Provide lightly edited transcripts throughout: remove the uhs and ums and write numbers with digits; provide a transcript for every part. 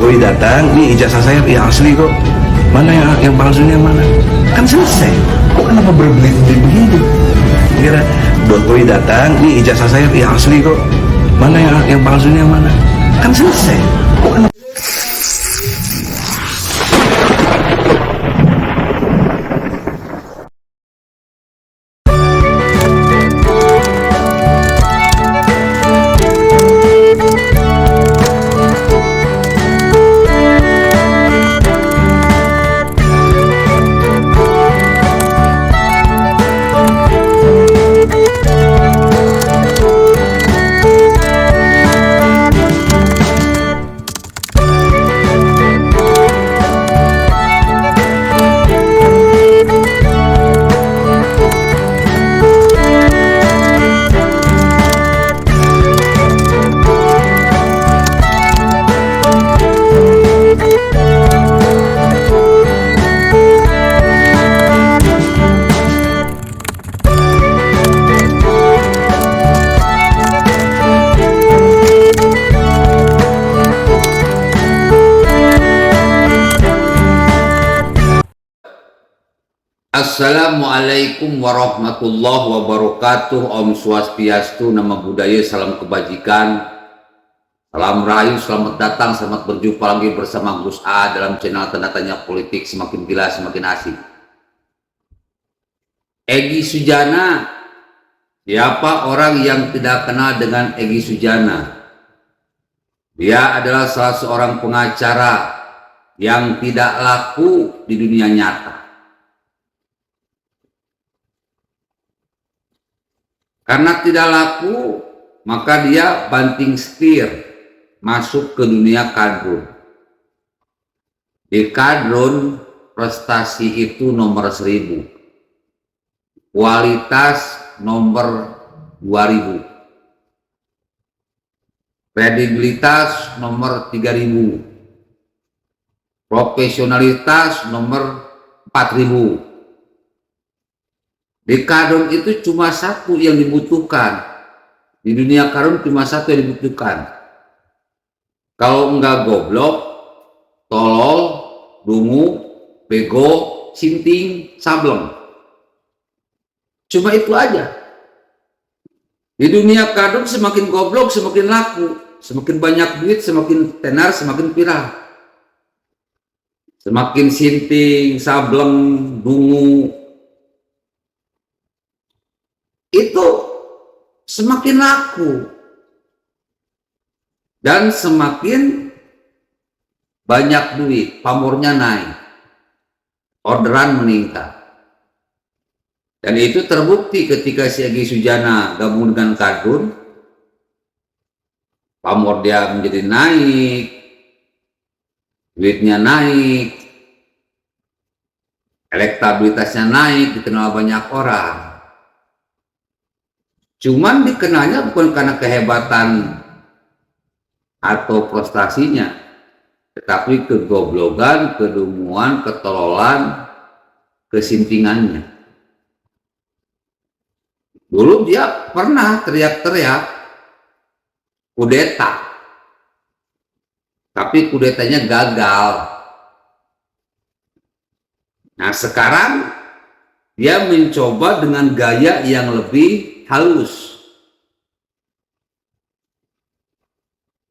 Jokowi datang, ini ijazah saya yang asli kok. Mana yang palsunya mana? Kan selesai. Kok kenapa berbelit-belit begitu? Kira Jokowi datang, ini ijazah saya yang asli kok. Mana yang palsunya mana? Kan selesai. Kok kenapa? Assalamualaikum warahmatullahi wabarakatuh. Om Swastiastu, Nama Budaya, salam kebajikan, salam rahayu, selamat datang, selamat berjumpa lagi bersama Gus A dalam channel Tanda Tanya Politik, semakin gila semakin asik. Egy Sujana, siapa orang yang tidak kenal dengan Egy Sujana? Dia adalah salah seorang pengacara yang tidak laku di dunia nyata. Karena tidak laku, maka dia banting setir masuk ke dunia kadrun. Di kadrun, prestasi itu nomor 1000, kualitas nomor 2000, kredibilitas nomor 3000, profesionalitas nomor 4000. Di kadrun itu cuma satu yang dibutuhkan. Di dunia kadrun cuma satu yang dibutuhkan. Kalau enggak goblok, tolol, dungu, bego, sinting, sableng. Cuma itu aja. Di dunia kadrun semakin goblok semakin laku. Semakin banyak duit semakin tenar, semakin viral. Semakin sinting, sableng, dungu, itu semakin laku dan semakin banyak duit, pamornya naik, orderan meningkat. Dan itu terbukti ketika si Egy Sujana gabung dengan kadrun, pamor dia menjadi naik, duitnya naik, elektabilitasnya naik, dikenal banyak orang. Cuman dikenalnya bukan karena kehebatan atau prestasinya, tetapi kegoblogan, kedunguan, ketololan, kesintingannya. Dulu dia pernah teriak-teriak kudeta, tapi kudetanya gagal. Nah sekarang dia mencoba dengan gaya yang lebih halus,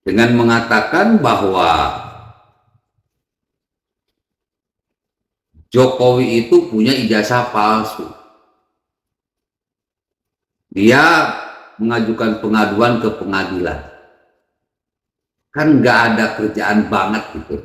dengan mengatakan bahwa Jokowi itu punya ijazah palsu. Dia mengajukan pengaduan ke pengadilan. Kan nggak ada kerjaan banget gitu.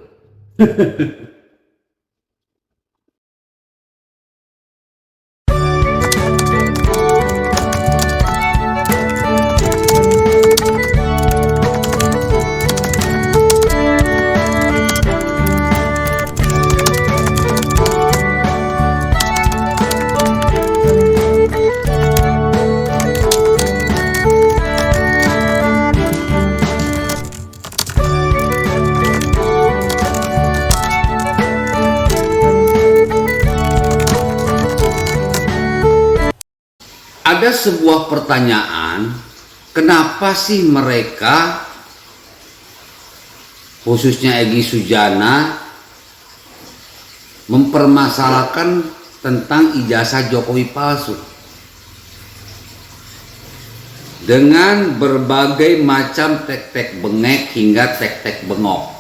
Ada sebuah pertanyaan, kenapa sih mereka khususnya Egy Sujana, mempermasalahkan tentang ijazah Jokowi palsu dengan berbagai macam tek-tek bengek hingga tek-tek bengok.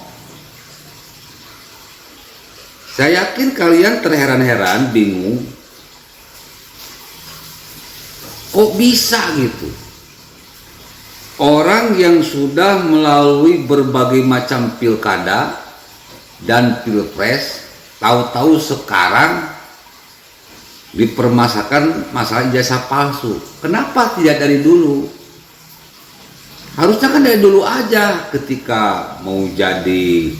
Saya yakin kalian terheran-heran, bingung, kok bisa gitu? Orang yang sudah melalui berbagai macam pilkada dan pilpres, tahu-tahu sekarang dipermasalahkan masalah ijazah palsu. Kenapa tidak dari dulu? Harusnya kan dari dulu aja, ketika mau jadi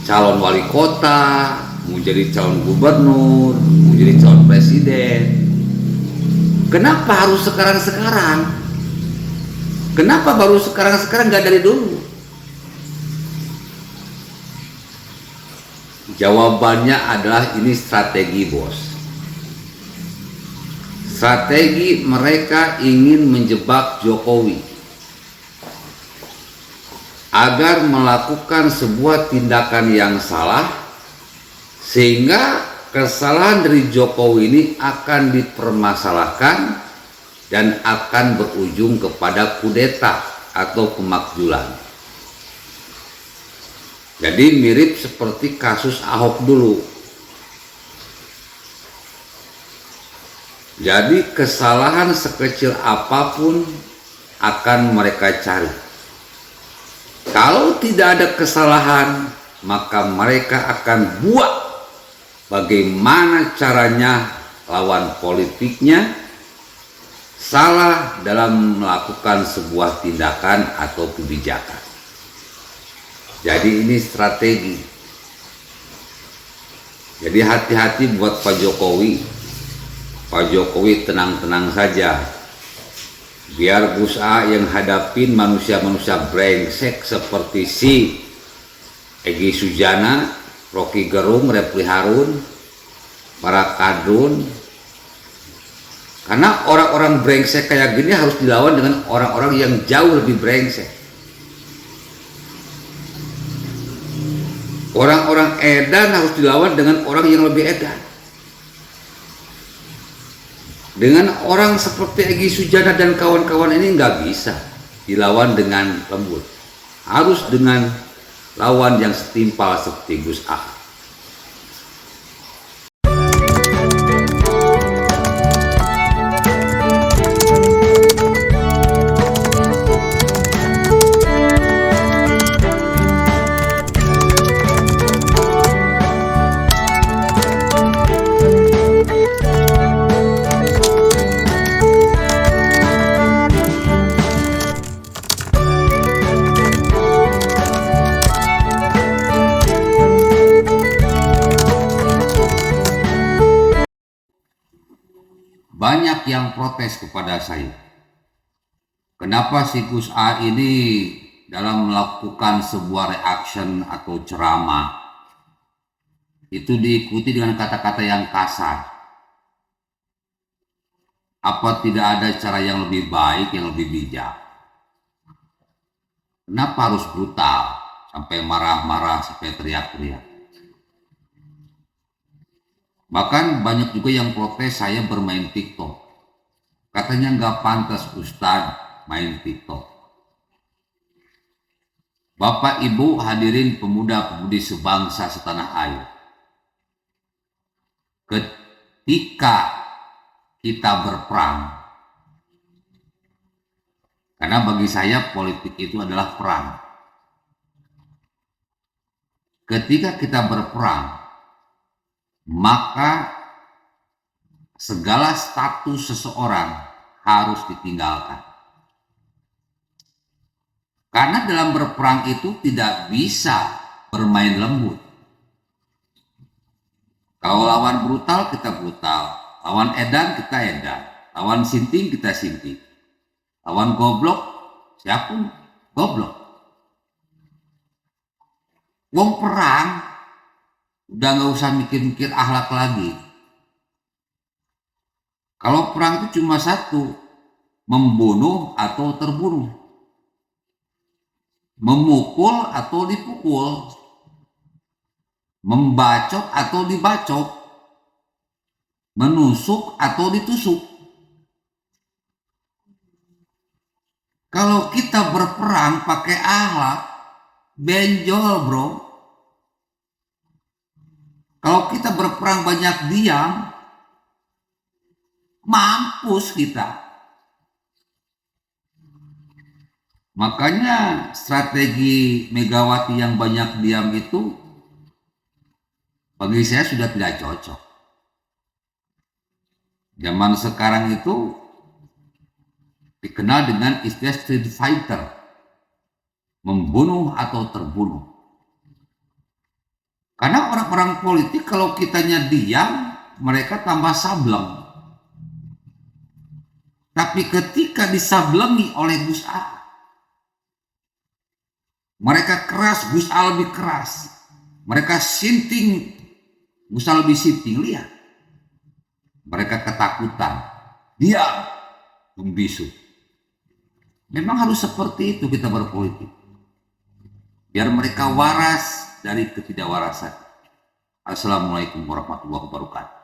calon wali kota, mau jadi calon gubernur, mau jadi calon presiden. Kenapa harus sekarang-sekarang? Kenapa baru sekarang-sekarang, nggak dari dulu? Jawabannya adalah ini strategi, bos. Strategi mereka ingin menjebak Jokowi agar melakukan sebuah tindakan yang salah, sehingga kesalahan dari Jokowi ini akan dipermasalahkan dan akan berujung kepada kudeta atau pemakzulan. Jadi mirip seperti kasus Ahok dulu. Jadi kesalahan sekecil apapun akan mereka cari. Kalau tidak ada kesalahan, maka mereka akan buat bagaimana caranya lawan politiknya salah dalam melakukan sebuah tindakan atau kebijakan. Jadi ini strategi. Jadi hati-hati buat Pak Jokowi. Pak Jokowi tenang-tenang saja. Biar Gus A yang hadapin manusia-manusia brengsek seperti si Egy Sujana, Rocky Gerung, Refli Harun, para kadrun. Karena orang-orang brengsek kayak gini harus dilawan dengan orang-orang yang jauh lebih brengsek. Orang-orang edan harus dilawan dengan orang yang lebih edan. Dengan orang seperti Egy Sujana dan kawan-kawan ini nggak bisa dilawan dengan lembut. Harus dengan lawan yang setimpal seperti Gus A. Banyak yang protes kepada saya. Kenapa si Gus A ini dalam melakukan sebuah reaction atau ceramah itu diikuti dengan kata-kata yang kasar? Apa tidak ada cara yang lebih baik, yang lebih bijak? Kenapa harus brutal sampai marah-marah, sampai teriak-teriak? Bahkan banyak juga yang protes saya bermain TikTok. Katanya nggak pantas Ustadz main TikTok. Bapak Ibu hadirin pemuda-pemudi sebangsa setanah air. Ketika kita berperang, karena bagi saya politik itu adalah perang. Ketika kita berperang, maka segala status seseorang harus ditinggalkan. Karena dalam berperang itu tidak bisa bermain lembut. Kalau lawan brutal, kita brutal. Lawan edan, kita edan. Lawan sinting, kita sinting. Lawan goblok, siapapun goblok. Wong perang, udah nggak usah mikir-mikir akhlak lagi. Kalau perang itu cuma satu, membunuh atau terbunuh. memukul atau dipukul, membacok atau dibacok, menusuk atau ditusuk. Kalau kita berperang pakai ahlak, benjol bro. Kalau kita berperang banyak diam, mampus kita. Makanya strategi Megawati yang banyak diam itu bagi saya sudah tidak cocok. Zaman sekarang itu dikenal dengan istilah street fighter, membunuh atau terbunuh. Karena orang-orang politik kalau kitanya diam, mereka tambah sableng. Tapi ketika disablengi oleh Gus A, mereka keras, Gus A lebih keras. Mereka sinting, Gus A lebih sinting. Lihat, mereka ketakutan, diam, membisu. Memang harus seperti itu kita berpolitik, biar mereka waras dari ketidakwarasan. Assalamualaikum warahmatullahi wabarakatuh.